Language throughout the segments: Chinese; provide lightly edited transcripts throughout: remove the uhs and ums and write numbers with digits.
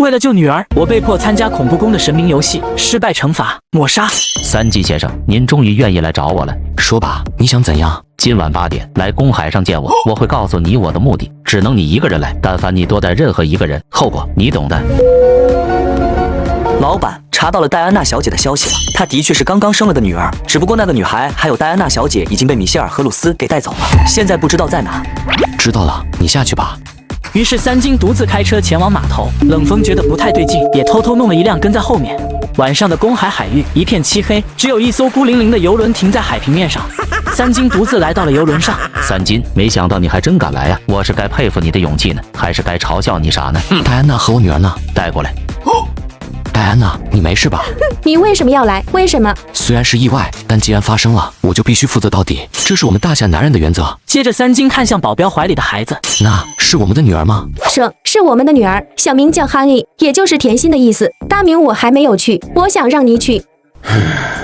为了救女儿，我被迫参加恐怖宫的神明游戏，失败惩罚抹杀。三金先生，您终于愿意来找我了，说吧，你想怎样？今晚8点来公海上见我，我会告诉你我的目的，只能你一个人来，但凡你多带任何一个人，后果你懂的。老板查到了戴安娜小姐的消息了，她的确是刚刚生了的女儿，只不过那个女孩还有戴安娜小姐已经被米歇尔·荷鲁斯给带走了，现在不知道在哪。知道了，你下去吧。于是三金独自开车前往码头，冷风觉得不太对劲，也偷偷弄了一辆跟在后面。晚上的公海海域一片漆黑，只有一艘孤零零的游轮停在海平面上。三金独自来到了游轮上。三金，没想到你还真敢来呀！我是该佩服你的勇气呢，还是该嘲笑你傻呢？戴安娜和我女儿呢？带过来。戴安娜，你没事吧？你为什么要来？为什么？虽然是意外，但既然发生了，我就必须负责到底，这是我们大夏男人的原则。接着，三金看向保镖怀里的孩子，那是我们的女儿吗？是我们的女儿，小名叫 Honey， 也就是甜心的意思。大名我还没有去，我想让你去。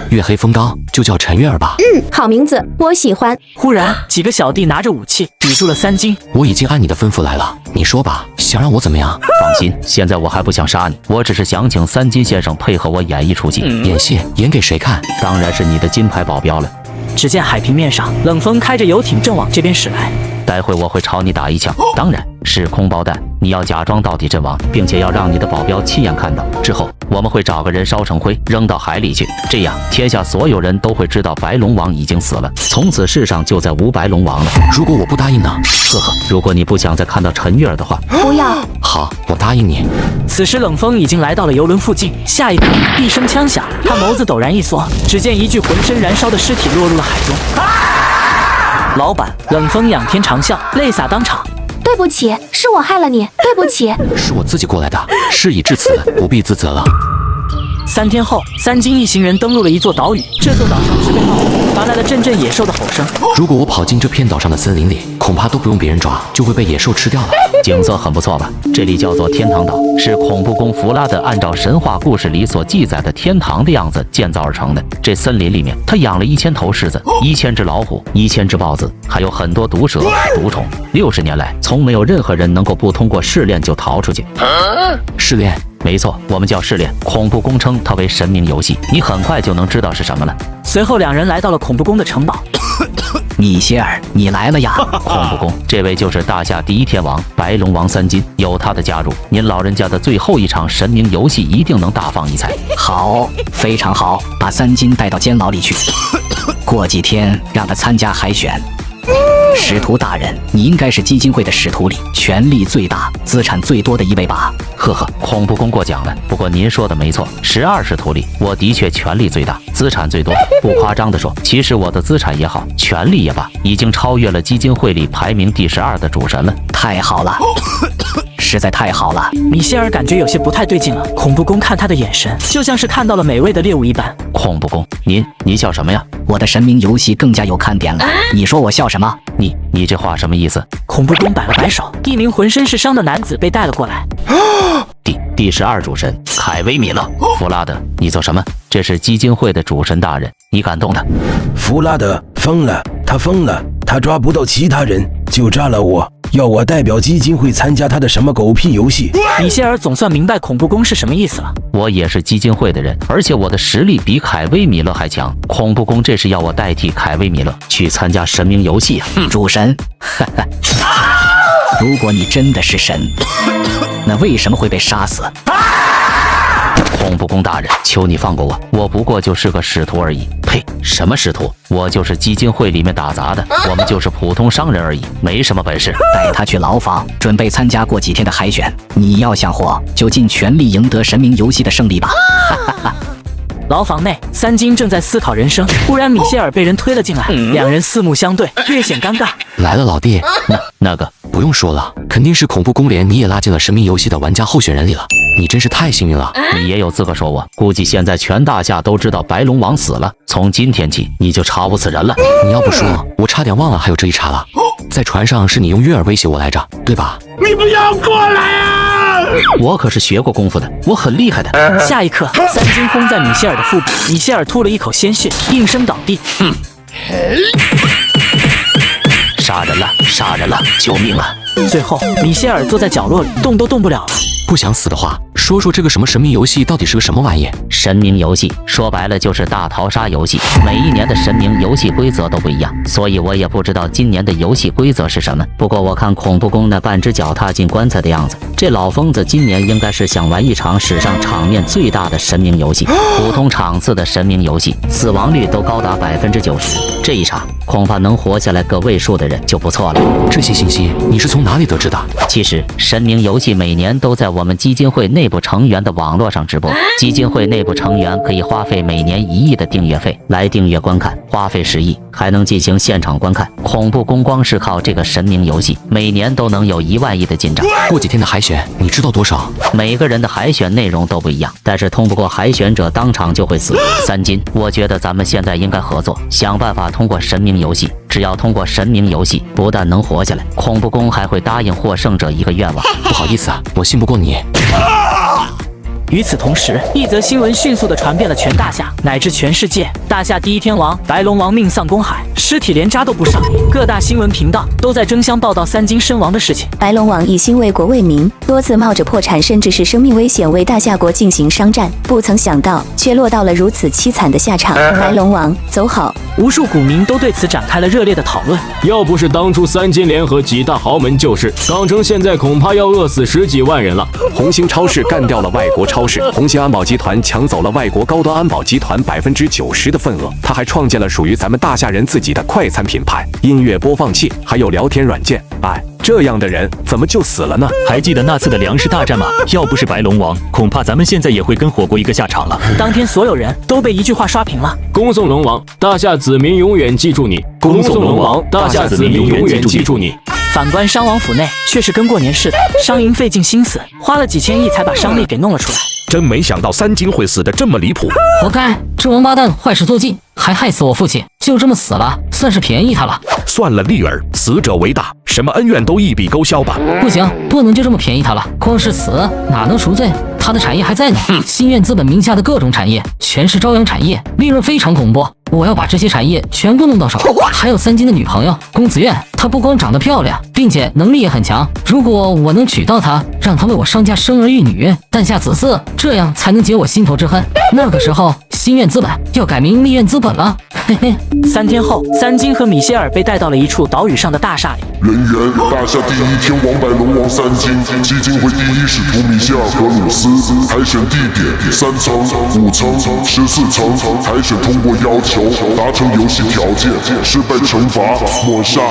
月黑风高，就叫陈月儿吧。好名字，我喜欢。忽然，几个小弟拿着武器抵住了三金。我已经按你的吩咐来了，你说吧，想让我怎么样？放心，现在我还不想杀你，我只是想请三金先生配合我演一出戏。演戏演给谁看？当然是你的金牌保镖了。只见海平面上，冷风开着游艇正往这边驶来。待会我会朝你打一枪，当然是空包弹。你要假装到底阵亡，并且要让你的保镖亲眼看到。之后我们会找个人烧成灰，扔到海里去，这样天下所有人都会知道白龙王已经死了，从此世上就再无白龙王了。如果我不答应呢？呵呵，如果你不想再看到陈月儿的话，不要。好，我答应你。此时冷风已经来到了游轮附近，下一刻一声枪响，他眸子陡然一缩，只见一具浑身燃烧的尸体落入了海中。老板，冷风仰天长啸，泪洒当场。对不起，是我害了你，对不起。是我自己过来的，事已至此，不必自责了。3天后，三金一行人登陆了一座岛屿，这座岛上植被茂密，传来了阵阵野兽的吼声。如果我跑进这片岛上的森林里，恐怕都不用别人抓，就会被野兽吃掉了。景色很不错吧？这里叫做天堂岛，是恐怖宫弗拉德按照神话故事里所记载的天堂的样子建造而成的。这森林里面，他养了1000头狮子、1000只老虎、1000只豹子，还有很多毒蛇、毒虫。60年来，从没有任何人能够不通过试炼就逃出去。试炼？没错，我们叫试炼。恐怖宫称它为神明游戏，你很快就能知道是什么了。随后两人来到了恐怖宫的城堡。米歇尔，你来了呀！恐怖宫，这位就是大夏第一天王白龙王三金，有他的加入，您老人家的最后一场神明游戏一定能大放异彩。好，非常好，把三金带到监牢里去，过几天让他参加海选。使徒大人，你应该是基金会的使徒里权力最大、资产最多的一位吧？呵呵，恐怖宫过奖了。不过您说的没错，12使徒里，我的确权力最大，资产最多。不夸张地说，其实我的资产也好，权力也罢，已经超越了基金会里排名第12的主神了。太好了，实在太好了。米歇尔感觉有些不太对劲了。恐怖宫看他的眼神，就像是看到了美味的猎物一般。恐怖宫，你笑什么呀？我的神明游戏更加有看点了。你说我笑什么？你这话什么意思？恐怖宫摆了摆手，一名浑身是伤的男子被带了过来。第12主神凯威米勒，弗拉德，你做什么？这是基金会的主神大人，你敢动他？弗拉德疯了，他疯了，他抓不到其他人，就抓了我，要我代表基金会参加他的什么狗屁游戏。米歇尔总算明白恐怖宫是什么意思了。我也是基金会的人，而且我的实力比凯威米勒还强。恐怖宫这是要我代替凯威米勒去参加神明游戏啊！主神，如果你真的是神，那为什么会被杀死？恐怖宫大人，求你放过我，我不过就是个使徒而已。呸，什么使徒？我就是基金会里面打杂的，我们就是普通商人而已，没什么本事。带他去牢房，准备参加过几天的海选。你要想活，就尽全力赢得神明游戏的胜利吧。牢房内，三金正在思考人生，忽然米歇尔被人推了进来，两人四目相对，略显尴尬。来了，老弟。那个不用说了，肯定是恐怖宫连你也拉进了神明游戏的玩家候选人里了。你真是太幸运了。你也有资格说我？估计现在全大夏都知道白龙王死了，从今天起你就查无此人了。你要不说，我差点忘了还有这一茬了。在船上是你用月儿威胁我来着，对吧？你不要过来啊！我可是学过功夫的，我很厉害的。下一刻，三金轰在米歇尔的腹部，米歇尔吐了一口鲜血，应声倒地。杀人了，杀人了！救命啊！最后，米歇尔坐在角落里，动都动不了了。不想死的话，说说这个什么神明游戏到底是个什么玩意？神明游戏说白了就是大逃杀游戏，每一年的神明游戏规则都不一样，所以我也不知道今年的游戏规则是什么。不过我看恐怖宫那半只脚踏进棺材的样子，这老疯子今年应该是想玩一场史上场面最大的神明游戏。普通场次的神明游戏死亡率都高达90%，这一场恐怕能活下来个位数的人就不错了。这些信息你是从哪里得知的？其实神明游戏每年都在我们基金会内部成员的网络上直播，基金会内部成员可以花费每年1亿的订阅费来订阅观看，花费10亿还能进行现场观看。恐怖宫光是靠这个神明游戏，每年都能有1万亿的进账。过几天的海选你知道多少？每个人的海选内容都不一样，但是通不过海选者当场就会死。3金，我觉得咱们现在应该合作，想办法通过神明游戏。只要通过神明游戏，不但能活下来，恐怖宫还会答应获胜者一个愿望。不好意思啊，我信不过你。与此同时，一则新闻迅速地传遍了全大夏乃至全世界。大夏第一天王白龙王命丧公海，尸体连渣都不上。各大新闻频道都在争相报道3金身亡的事情。白龙王一心为国为民，多次冒着破产甚至是生命危险为大夏国进行商战，不曾想到却落到了如此凄惨的下场。白龙王走好！无数股民都对此展开了热烈的讨论。要不是当初3金联合几大豪门救市，港城现在恐怕要饿死10几万人了。红星超市干掉了外国超市，红星安保集团抢走了外国高端安保集团90%的份额，他还创建了属于咱们大夏人自己的快餐品牌、音乐播放器，还有聊天软件。哎，这样的人怎么就死了呢？还记得那次的粮食大战吗？要不是白龙王，恐怕咱们现在也会跟火锅一个下场了。当天所有人都被一句话刷屏了：恭送龙王，大夏子民永远记住你。恭送龙王，大夏子民永远记住你。反观商王府内，却是跟过年似的，商银费尽心思，花了几千亿才把商力给弄了出来。真没想到3金会死得这么离谱，活该！这王八蛋坏事做尽，还害死我父亲，就这么死了，算是便宜他了。算了，丽儿，死者为大，什么恩怨都一笔勾销吧。不行，不能就这么便宜他了，光是死哪能赎罪？他的产业还在呢，心愿资本名下的各种产业全是朝阳产业，利润非常恐怖。我要把这些产业全部弄到手。还有3金的女朋友公子苑，她不光长得漂亮，并且能力也很强。如果我能娶到她，让她为我商家生儿育女，诞下子嗣，这样才能解我心头之恨。那个时候，心愿资本要改名利苑资本了。嘿嘿。3天后，3金和米歇尔被带到了一处岛屿上的大厦里。人员：大夏第一天王白龙王3金，基金会第一使徒米歇尔格鲁斯。海选地点3层、5层、14层。海选通过要求，达成游戏条件，失败惩罚抹杀。